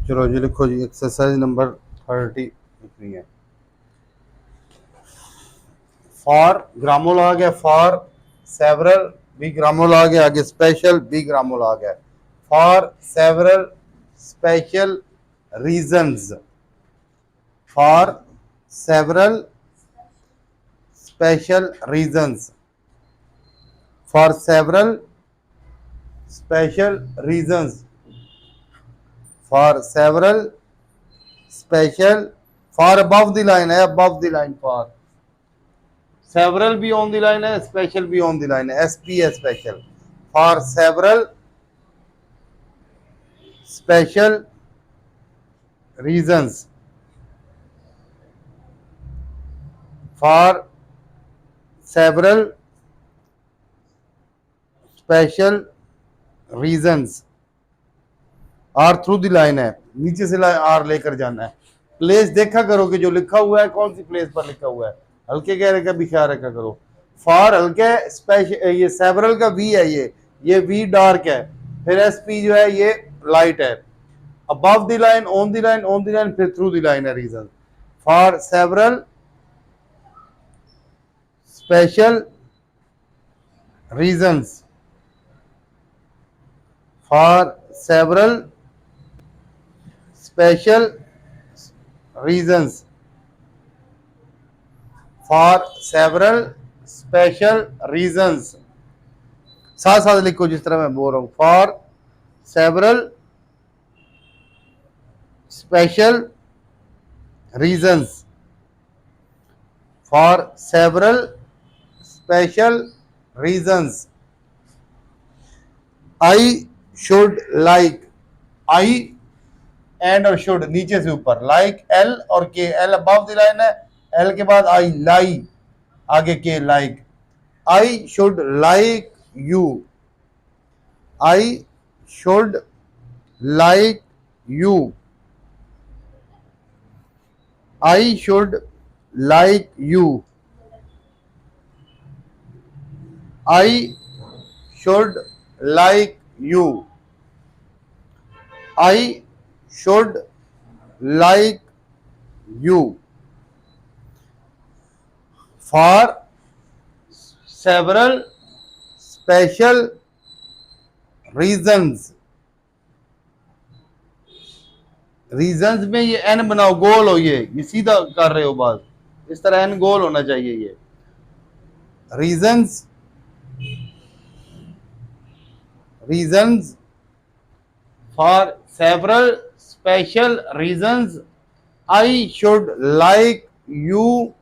चलो जी लिखो जी, exercise number 30 लिखनी है। फॉर ग्रामो लॉग है, फॉर सेवरल बी ग्रामो लॉग है, आगे स्पेशल बी ग्रामो लॉग है। For several special reasons, for several special reasons, for several special reasons, for several special, for above the line है, above the line for several भी on the line है, special भी on the line है, SP है special। for several special reasons, for several special reasons, R through the line है, नीचे से are लेकर जाना है। प्लेस देखा करो कि जो लिखा हुआ है कौन सी प्लेस पर लिखा हुआ है, हल्के गहरे का भी ख्याल रखा करो। फॉर हल्के स्पेशल, ये सेवरल का वी है, ये वी डार्क है, फिर एसपी जो है ये लाइट है। above the line, on the line, on the line, फिर through the line है reason। for several special reasons, for several special reasons, for several special reasons, साथ साथ लिखो जिस तरह मैं बोल रहा हूं। for several special reasons, for several special reasons, I should like, I and और शुड नीचे से ऊपर, लाइक एल और के, एल अबव द लाइन है, एल के बाद आई, लाई आगे के, like I should like you, I should like you, I should like you, I should like you, I should like you. For several special reasons, reasons में ये N बनाओ, गोल हो, ये सीधा कर रहे हो बात, इस तरह एन गोल होना चाहिए। ये reasons, reasons, for several special reasons I should like you,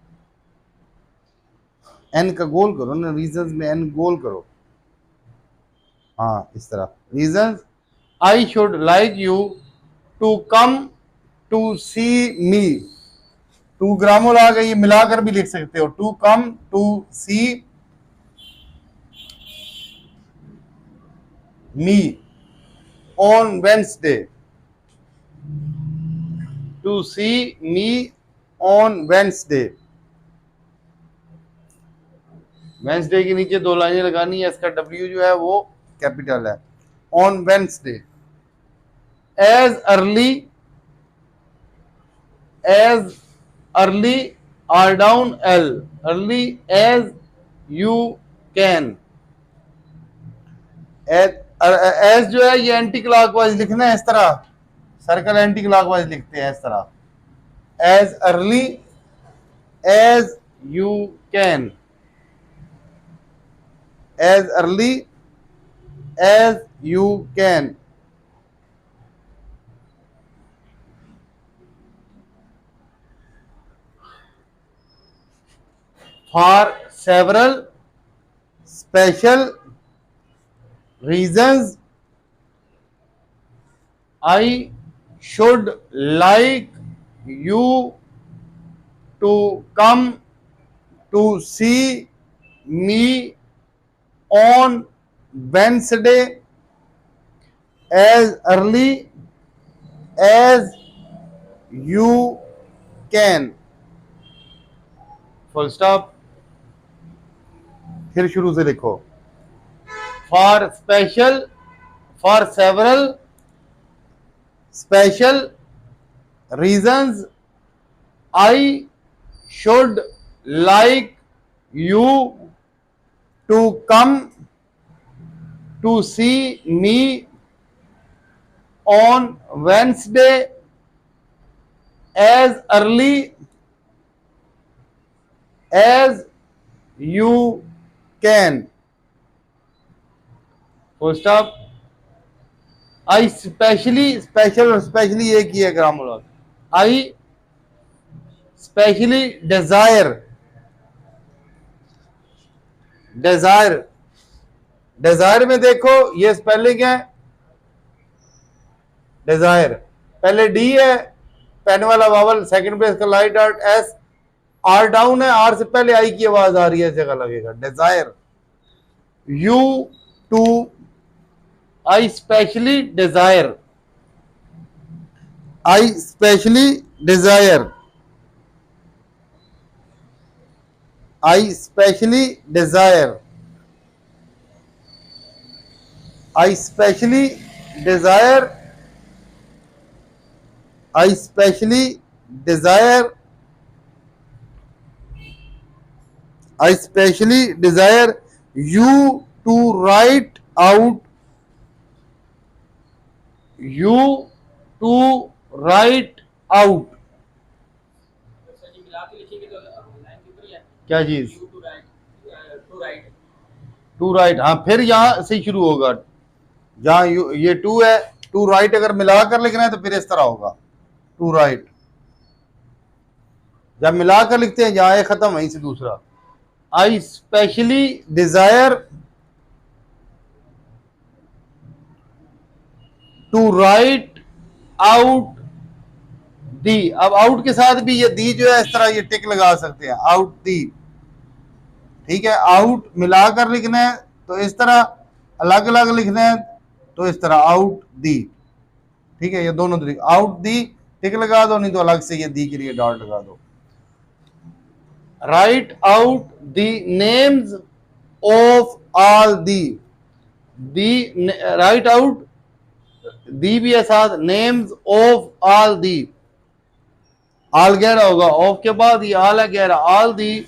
N का गोल करो ना, रीजंस में एन गोल करो, हाँ इस तरह। Reasons I should like you to come to see me, to ग्रामो ला गई, ये मिलाकर भी लिख सकते हो, to come to see me on Wednesday, to see me on Wednesday, Wednesday के नीचे दो लाइनें लगानी है, इसका डब्ल्यू जो है वो कैपिटल है। On Wednesday, as early, as early R down L, early as you can, as जो है ये एंटी क्लॉकवाइज लिखना है, इस तरह सर्कल एंटी क्लॉकवाइज लिखते हैं इस तरह, as early as you can, as early as you can, for several special reasons I should like you to come to see me on Wednesday as early as you can, full stop। फिर शुरू से लिखो, for special, for several special reasons I should like you to come to see me on Wednesday as early as you can. Full stop. I specially ये किया grammar log. I specially desire में देखो ये spelling है Dzire, पहले D है pen वाला vowel, second पे इसका light art S, R down है, आर से पहले आई की आवाज आ रही है, इस जगह लगेगा desire. You to I specially desire, I specially desire, I specially desire, I specially desire, I specially desire, I specially desire you to write out, you to write out. क्या चीज? To write. हाँ फिर यहां से शुरू होगा, जहां ये टू है, टू राइट अगर मिलाकर लिखना है तो फिर इस तरह होगा टू राइट. जब मिलाकर लिखते हैं जहां ये खत्म वहीं से दूसरा. I specially desire to write out the. अब आउट के साथ भी ये दी जो है इस तरह ये टिक लगा सकते हैं, आउट दी. ठीक है, आउट मिलाकर लिखना है तो इस तरह, अलग अलग लिखना है तो इस तरह आउट दी. ठीक है, ये दोनों तरीके. आउट दी टिक लगा दो, नहीं तो अलग से ये दी के लिए डॉट लगा दो. Right out the names of all the. Right out दी भी है साथ, names of all the. All गहरा होगा, ऑफ के बाद ये ऑल है गहरा. ऑल दी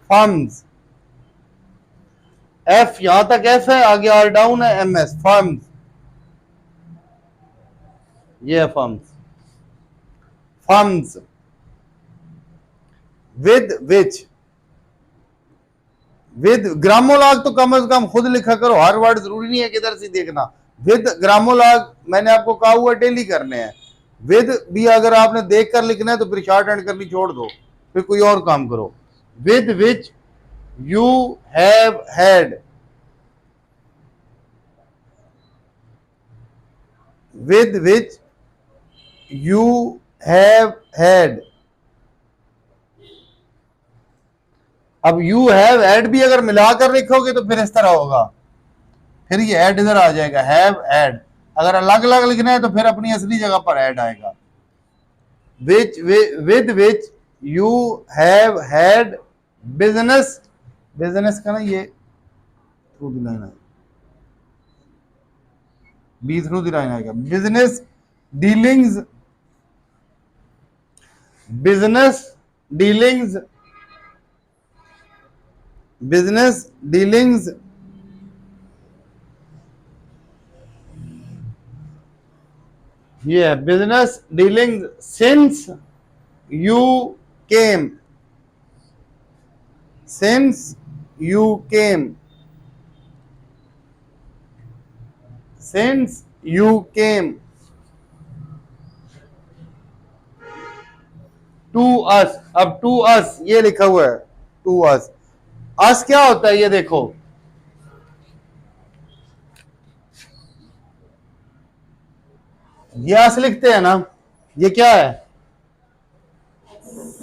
फर्म्स, एफ यहां तक एफ है, आगे आर डाउन है, एम एस फर्म्स. ये है firms. Firms with which, with grammalogue तो कम से कम खुद लिखा करो, हर वर्ड जरूरी नहीं है किधर से देखना. विद ग्रामोलॉग मैंने आपको कहा हुआ डेली करने हैं. विद भी अगर आपने देख कर लिखना है तो फिर शॉर्ट हैंड करनी छोड़ दो, फिर कोई और काम करो. With which you have had, with which you have had. अब यू हैव एड भी अगर मिलाकर लिखोगे तो फिर इस तरह होगा, फिर ये ऐड इधर आ जाएगा, हैव ऐड. अगर अलग अलग लिखना है तो फिर अपनी असली जगह पर ऐड आएगा. Which, with which you have had business, business का ना ये थ्रू द लाइन आएगा, बी थ्रू द लाइन आएगा. Business dealings, business dealings, business dealings. ये है business dealings since you came, since you came, since you came. To us, अब to अस ये लिखा हुआ है, टू अस. अस क्या होता है ये देखो, ये अस लिखते हैं ना, ये क्या है,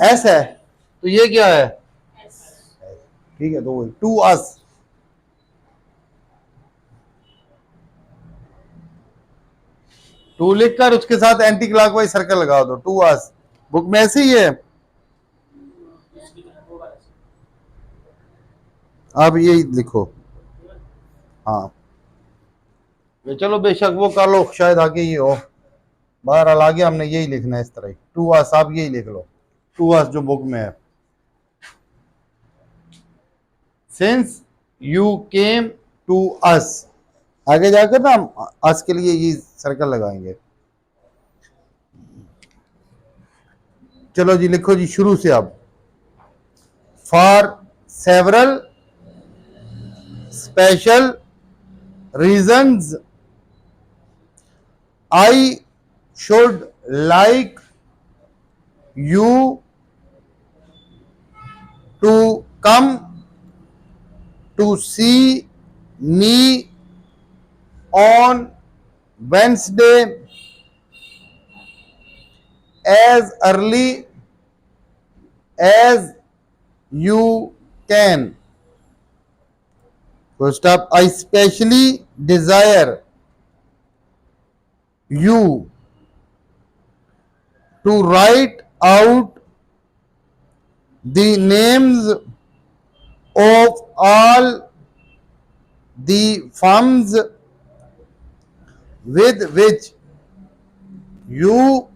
एस है, तो ये क्या है, ठीक है. तो टू अस, टू लिखकर उसके साथ एंटी क्लॉकवाइज सर्कल लगा दो. टू अस बुक में ऐसे ही है. अब ये लिखो, हाँ चलो बेशक वो कर लो, शायद आगे ये हो. बहरहाल आगे हमने यही लिखना है इस तरह, टू अस, आप यही लिख लो, टू अस जो बुक में है। Since you came to us, आगे जाकर ना हम अस के लिए ये सर्कल लगाएंगे। चलो जी लिखो जी शुरू से अब। For several special reasons I should like you to come to see me on Wednesday as early as you can. First up, I especially desire you to write out the names of all the firms with which you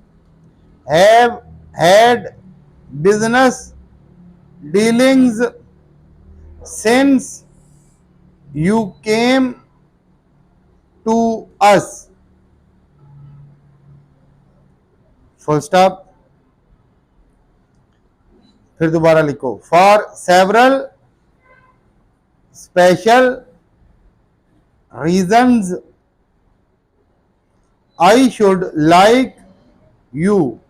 have had business dealings since you came to us. Full stop. फिर दोबारा लिखो, for several special reasons I should like you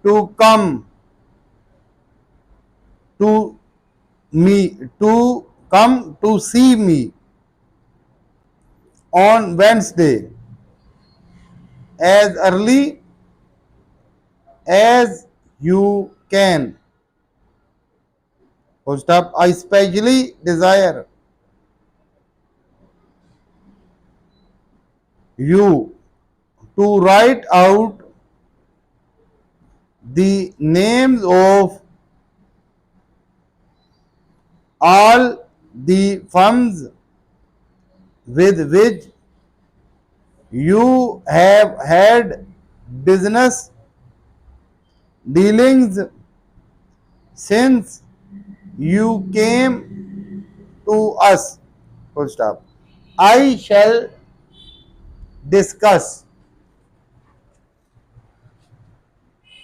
to come to see me on Wednesday as early as you can. First up, I especially desire you to write out the names of all the firms with which you have had business dealings since you came to us. Full stop. I shall discuss.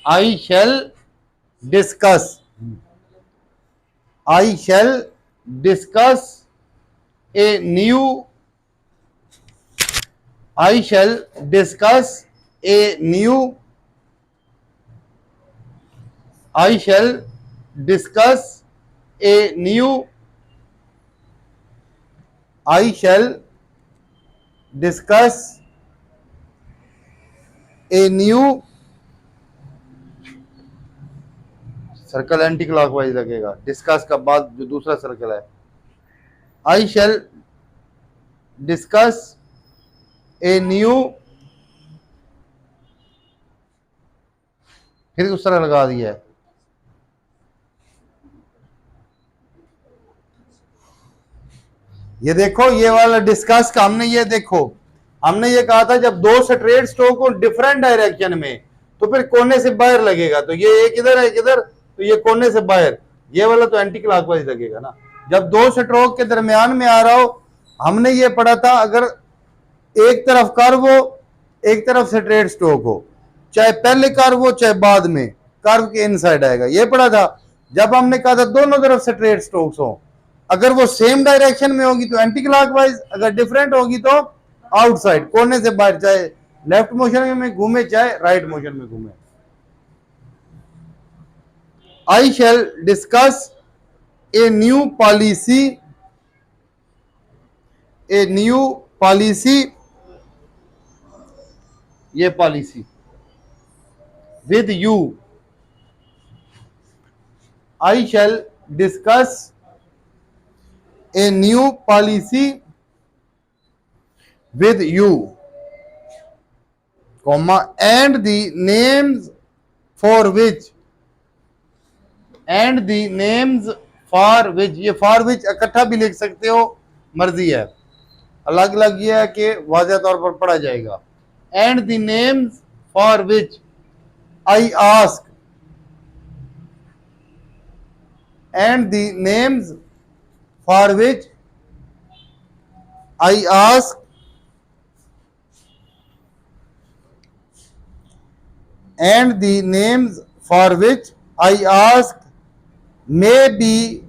I shall discuss. I shall discuss a new. I shall discuss a new. I shall discuss a new. I shall discuss a new. Circle anti clockwise लगेगा, discuss का बाद जो दूसरा circle है। आई shall discuss a new, फिर उस तरह लगा दिया है। ये देखो ये वाला डिस्कस का हमने ये देखो, हमने ये कहा था जब दो स्ट्रेट स्ट्रोक हो डिफरेंट डायरेक्शन में तो फिर कोने से बाहर लगेगा, तो ये एक इधर है एक इधर, तो ये कोने से बाहर, ये वाला तो एंटी क्लॉकवाइज लगेगा ना। जब दो स्ट्रोक के दरमियान में आ रहा हो, हमने ये पढ़ा था अगर एक तरफ कर्व हो एक तरफ स्ट्रेट स्ट्रोक हो, चाहे पहले कर्व हो चाहे बाद में, कर्व के इनसाइड आएगा, ये पढ़ा था। जब हमने कहा था दोनों तरफ स्ट्रेट स्ट्रोक्स हो, अगर वो सेम डायरेक्शन में होगी तो एंटी क्लॉकवाइज, अगर डिफरेंट होगी तो आउटसाइड, कोने से बाहर, चाहे लेफ्ट मोशन में घूमे चाहे राइट मोशन में घूमे। I shall discuss a new policy, ये policy with you. I shall discuss a new policy with you, comma, and the names for which, and the names for which, ये for which इकट्ठा भी लिख सकते हो, मर्जी है, अलग अलग ये है कि वाज़ेह तौर पर पढ़ा जाएगा। and the names for which I ask, and the names for which I ask, and the names for which I ask may be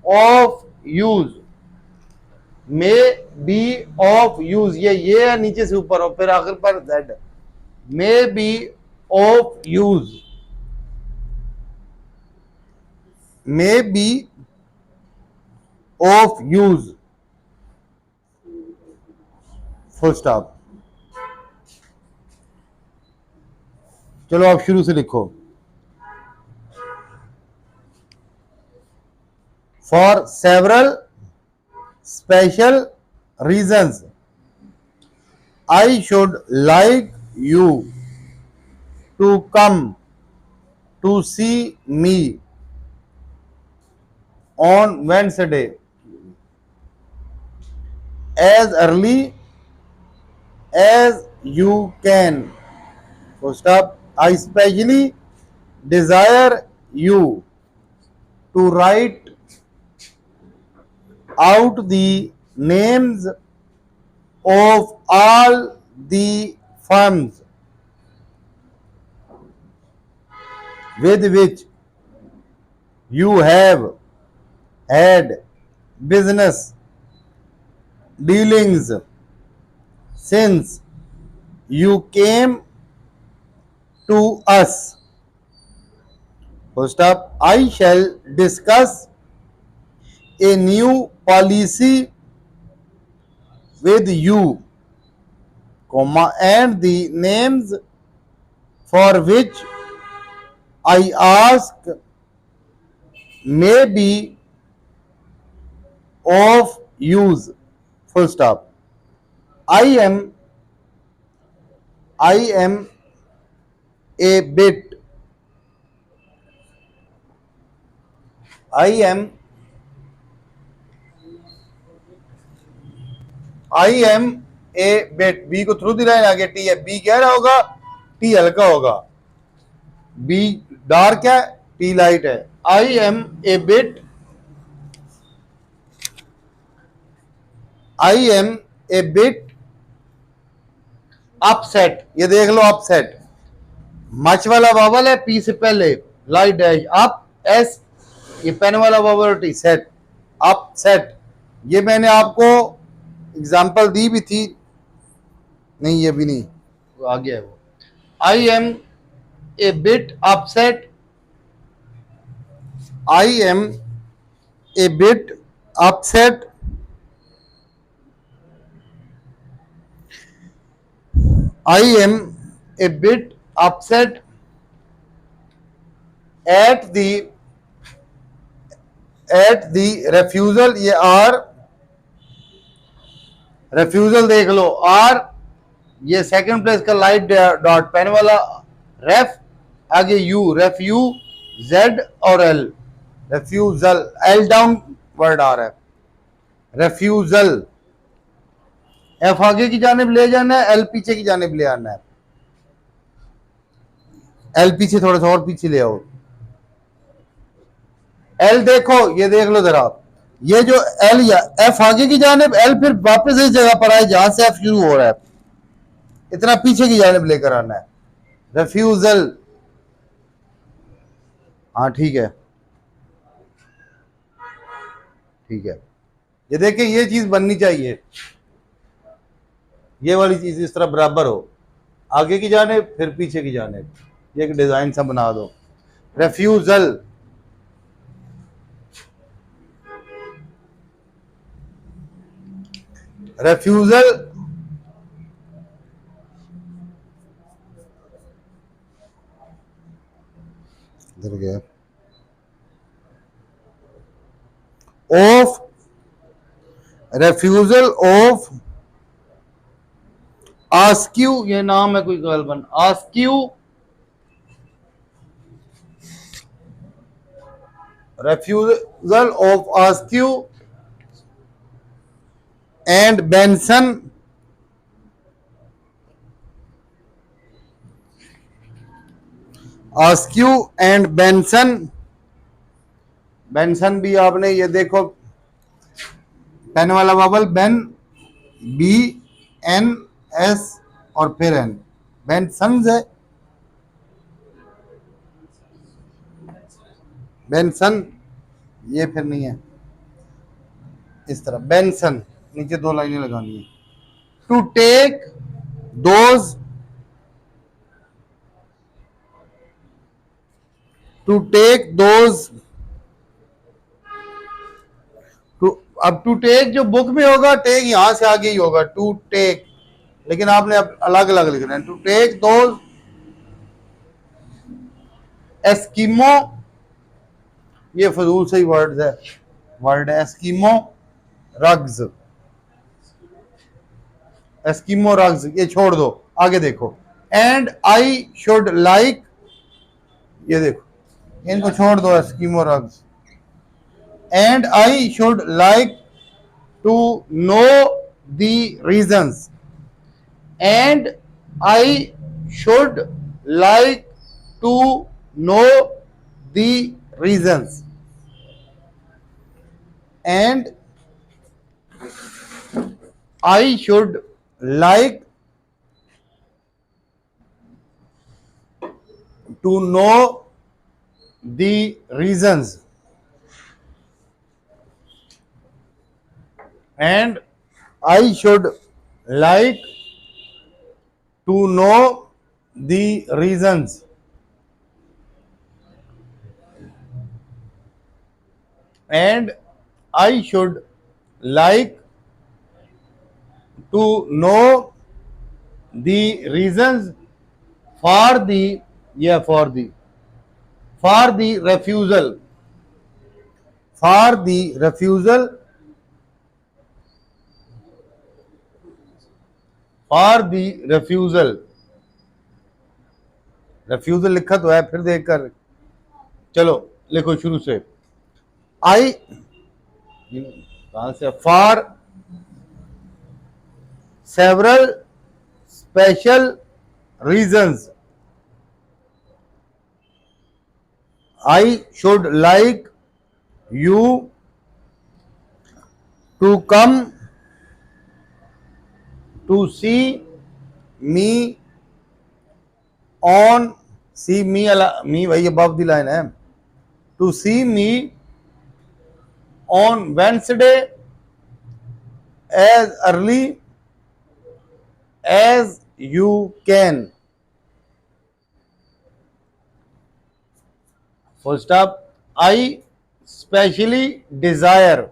of use, may be of use. ये है नीचे से ऊपर और फिर आखिर पर z, may be of use, may be of use, full stop. चलो आप शुरू से लिखो. For several special reasons, I should like you to come to see me on Wednesday as early as you can. First up, I especially desire you to write out the names of all the firms with which you have had business dealings since you came to us. First up, I shall discuss a new policy with you, comma, and the names for which I ask may be of use. Full stop. I am a bit, I am a bit, B को through the line आगे T है, B गहरा होगा, T हल्का होगा, B dark है, T light है. I am a bit, I am a bit upset. ये देख लो अपसेट, मच वाला वावल है, पी से पहले लाइट डैश अप, एस ये पेन वाला वावल टी, सेट, अपसेट. ये मैंने आपको एग्जाम्पल दी भी थी, नहीं ये भी नहीं, वो आ गया है वो. I am a bit upset, I am a bit upset, I am a bit upset at the refusal. ये आर रेफ्यूजल देख लो, आर ये सेकंड प्लेस का लाइट डॉट पेन वाला, रेफ आगे यू, रेफ्यू जेड और L, refusal, L downward आ रहा है, रेफ्यूजल. एफ आगे की जानिब ले जाना है, एल पीछे की जानिब ले आना है, एल पीछे थोड़ा सा और पीछे ले आओ. एल देखो, ये देख लो जरा, ये जो एल या एफ आगे की जानिब, एल फिर वापस इस जगह पर आए जहां से एफ शुरू हो रहा है, इतना पीछे की जानिब लेकर आना है, रेफ्यूजल. हाँ ठीक है, ठीक है. ये देखें, ये चीज बननी चाहिए, ये वाली चीज इस तरह बराबर हो, आगे की जानिब फिर पीछे की जानिब, ये एक डिजाइन सा बना दो. रेफ्यूजल, रेफ्यूजल इधर गया, ऑफ, रेफ्यूजल ऑफ आस्क्यू, ये नाम है कोई गलबन, Askew, refusal of Askew and Benson Askew and Benson, Benson भी आपने ये देखो पेन वाला bubble, Ben, B N S और फिर एन, बेंसन है, बेंसन, ये फिर नहीं है, इस तरह बेंसन, नीचे दो लाइनें लगानी है। To take those, to take those, to, अब टू टेक जो बुक में होगा, टेक यहां से आगे ही होगा, टू टेक, लेकिन आपने अब अलग अलग लिखना है। टू टेक दोज एस्किमो, ये फजूल से ही वर्ड है, वर्ड है एस्किमो रग्स, एस्किमो रग्स, ये छोड़ दो, आगे देखो। एंड आई शुड लाइक, ये देखो इनको छोड़ दो, Eskimo rugs. And I should like to know the reasons, and I should like to know the reasons, and I should like to know the reasons, and I should like to know the reasons, and I should like to know the reasons for the, yeah, for the refusal, for the refusal, for the refusal, refusal लिखा तो है, फिर देखकर चलो लिखो शुरू से। आई कहां से, for several special reasons I should like you to come to see me on, see me, me भाई above the line है, to see me on Wednesday as early as you can. Full stop. I specially desire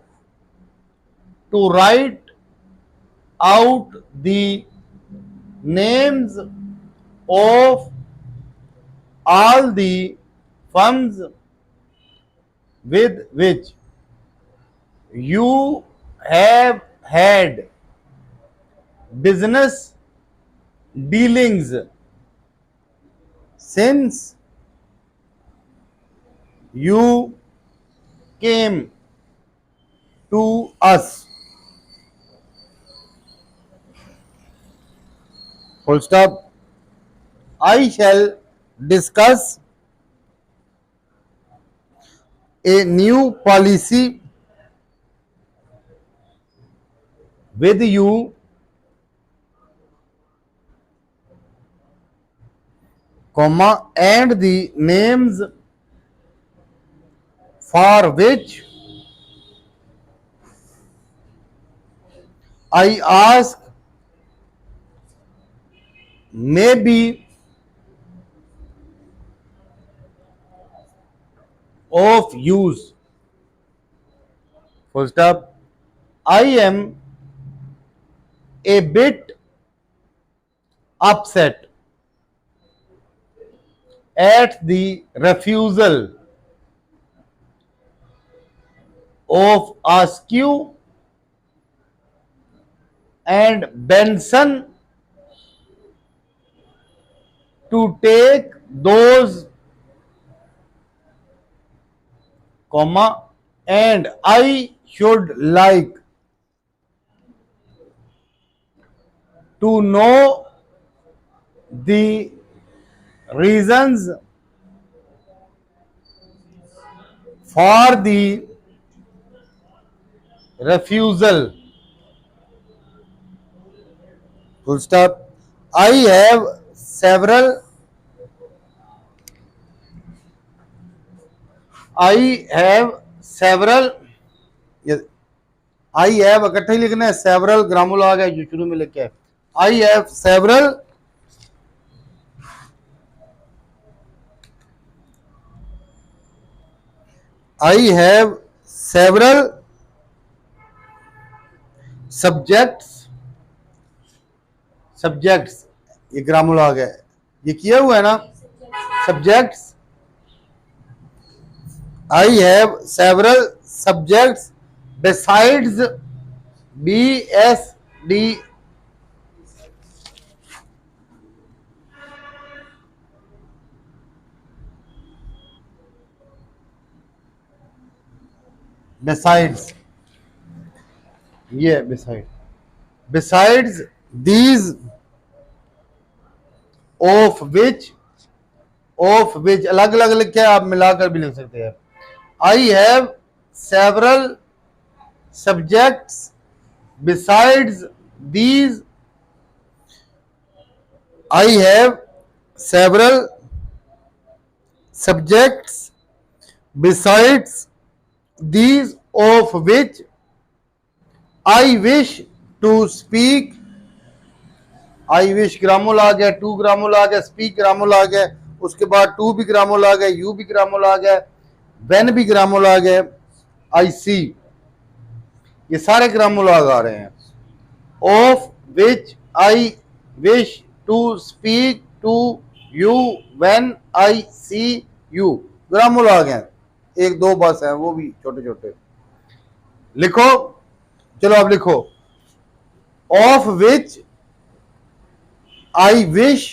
to write out the names of all the firms with which you have had business dealings since you came to us. Full stop. I shall discuss a new policy with you, comma, and the names for which I ask may be of use. Full stop. I am a bit upset at the refusal of Askew and Benson to take those, comma, and I should like to know the reasons for the refusal, full stop. I have several, I have several, I have इकट्ठे ही लिखना है, several ग्रामुल आ गया जो शुरू में लिखे, I have several I have several subjects, ये ग्रामुल आ गया, ये किया हुआ है ना, subjects, I have several subjects besides BSD, besides, ये besides these, of which अलग अलग लिखे, आप मिलाकर भी लिख सकते हैं. I have several subjects besides these, I have several subjects besides these of which I wish to speak. I wish ग्रामुल आ गया, टू ग्रामुल आ गया, स्पीक ग्रामुल आ गया, उसके बाद टू भी ग्रामुल आ गया, यू भी ग्रामुल आ गया, व्हेन भी ग्रामुल आ गया, आई सी, ये सारे ग्रामुल आ रहे हैं. Of which I wish to speak to you when I see you, grammalogues आ गए, एक दो बस है वो भी छोटे छोटे. लिखो, चलो अब लिखो, of which I wish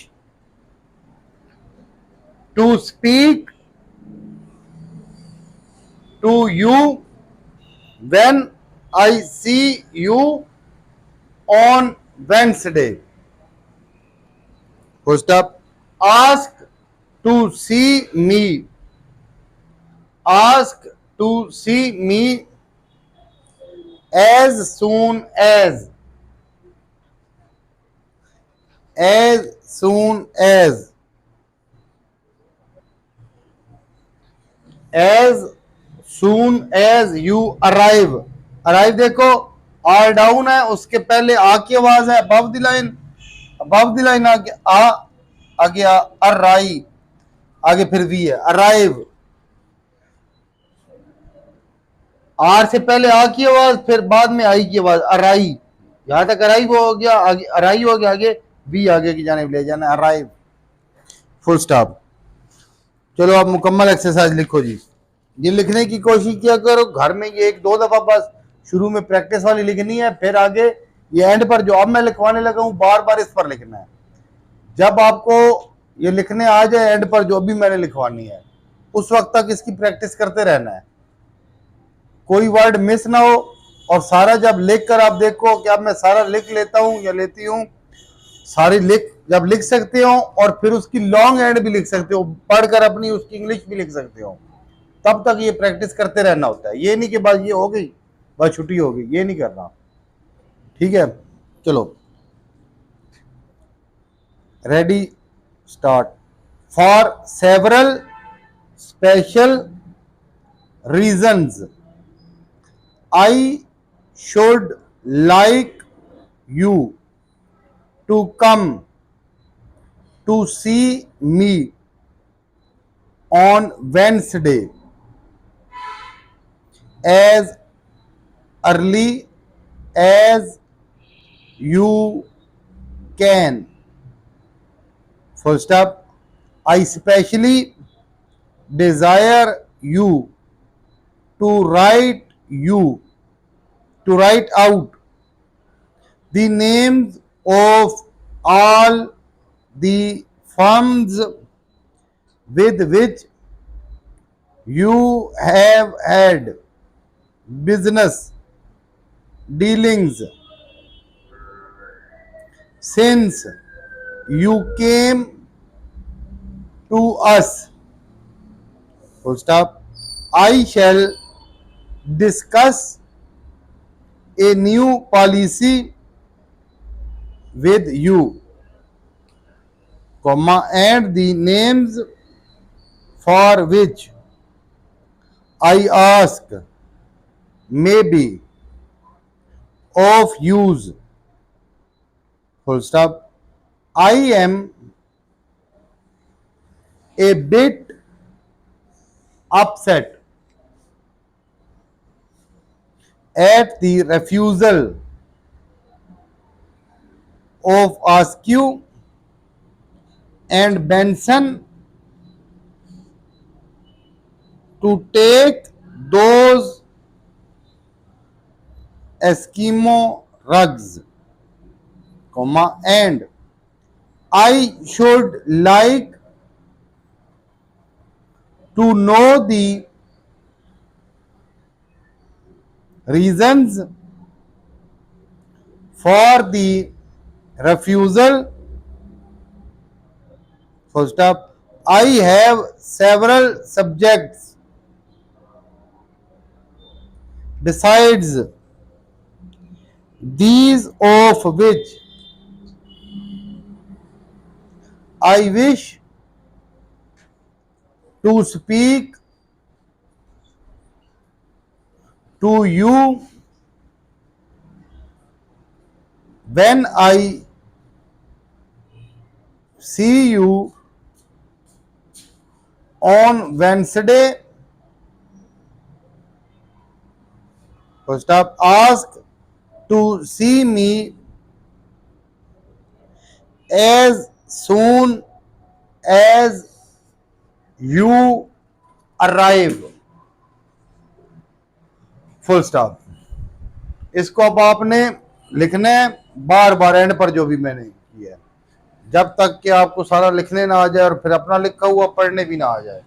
to speak to you when I see you on Wednesday. First up, ask to see me. Ask to see me as soon as soon as you arrive. arrive देखो are down है, उसके पहले आ की आवाज है, above the line आगे आ गया, arrive आगे फिर वी है, arrive, आर से पहले आ की आवाज, फिर बाद में आई की आवाज, arrive, यहां तक arrive हो गया, आगे arrive हो गया, आगे भी आगे की जाने ले जाना, अराइव, फुल स्टॉप. चलो आप मुकम्मल एक्सरसाइज लिखो जी. ये लिखने की कोशिश किया करो घर में, ये एक दो दफा बस शुरू में प्रैक्टिस वाली लिखनी है, फिर आगे ये एंड पर जो अब मैं लिखवाने लगा हूं बार बार इस पर लिखना है. जब आपको ये लिखने आ जाए एंड पर जो अभी मैंने लिखवानी है, उस वक्त तक इसकी प्रैक्टिस करते रहना है, कोई वर्ड मिस ना हो. और सारा जब लिख कर आप देखो कि अब मैं सारा लिख लेता हूं या लेती हूं, सारी जब लिख सकते हो और फिर उसकी लॉन्ग एंड भी लिख सकते हो, पढ़कर अपनी उसकी इंग्लिश भी लिख सकते हो, तब तक ये प्रैक्टिस करते रहना होता है. ये नहीं कि बस ये हो गई बस छुट्टी हो गई, ये नहीं करना, ठीक है. चलो ready start. For several special reasons I should like you to come to see me on Wednesday as early as you can. First up, I especially desire you to write out the names of all the firms with which you have had business dealings since you came to us. Full stop. I shall discuss a new policy with you, comma, and the names for which I ask may be of use, full stop. I am a bit upset at the refusal of Askew and Benson to take those Eskimo rugs, comma, and I should like to know the reasons for the refusal. First up, I have several subjects besides these of which I wish to speak to you when I see you on Wednesday. First up, ask to see me as soon as you arrive. Full stop. इसको अब आपने लिखना है बार बार and पर, जो भी मैंने किया है, जब तक कि आपको सारा लिखने ना आ जाए और फिर अपना लिखा हुआ पढ़ने भी ना आ जाए।